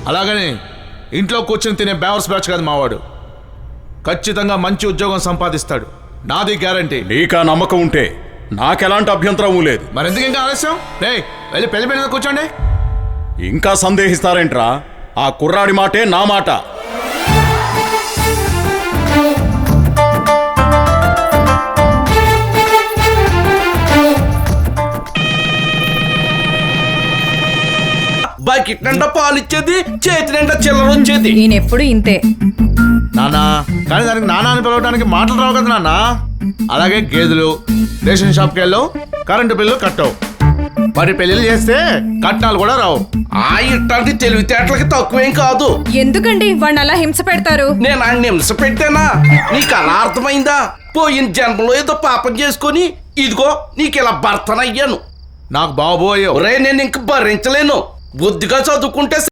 అలాగని ఇంట్లో కూర్చొని తినే బ్యావర్స్ బ్యాచ్ కాదు మావాడు. ఖచ్చితంగా మంచి ఉద్యోగం సంపాదిస్తాడు, నాది గ్యారంటీ. నీకా నమ్మకం ఉంటే నాకెలాంటి అభ్యంతరమూ లేదు. మరెందుకు ఇంకా ఆలస్యం? వెళ్ళి పెళ్లి మీద కూర్చోండి. ఇంకా సందేహిస్తారేంట్రా? ఆ కుర్రాడి మాటే నా మాట. బకెట్ నిండా పాలు ఇచ్చేది, చేతి నిండా చిల్లర వచ్చేది. నేనెప్పుడు ఇంతే. నానా, కానీ దానికి నానా అని పిలవడానికి మాటలు రావు కదా నాన్న. అలాగే గేదెలు, రేషన్ షాప్కి వెళ్ళవు, కరెంటు బిల్లు కట్టవు. మరి పెళ్లిళ్ళు చేస్తే కట్నాలు కూడా రావు. ఆ ఇట్లాంటి తెలివితేటలకి తక్కువేం కాదు. ఎందుకండి వాడిని అలా హింస పెడతారు? నేను ఆ హింస పెట్టానా? నీకు అలా అర్థమైందా? పోయిన జన్మలో ఏదో పాపం చేసుకుని ఇదిగో నీకు ఇలా భర్తనయ్యాను. నాకు బాబోయ్, ఒరే నేను ఇంక భరించలేను. బుద్ధిగా చదువుకుంటే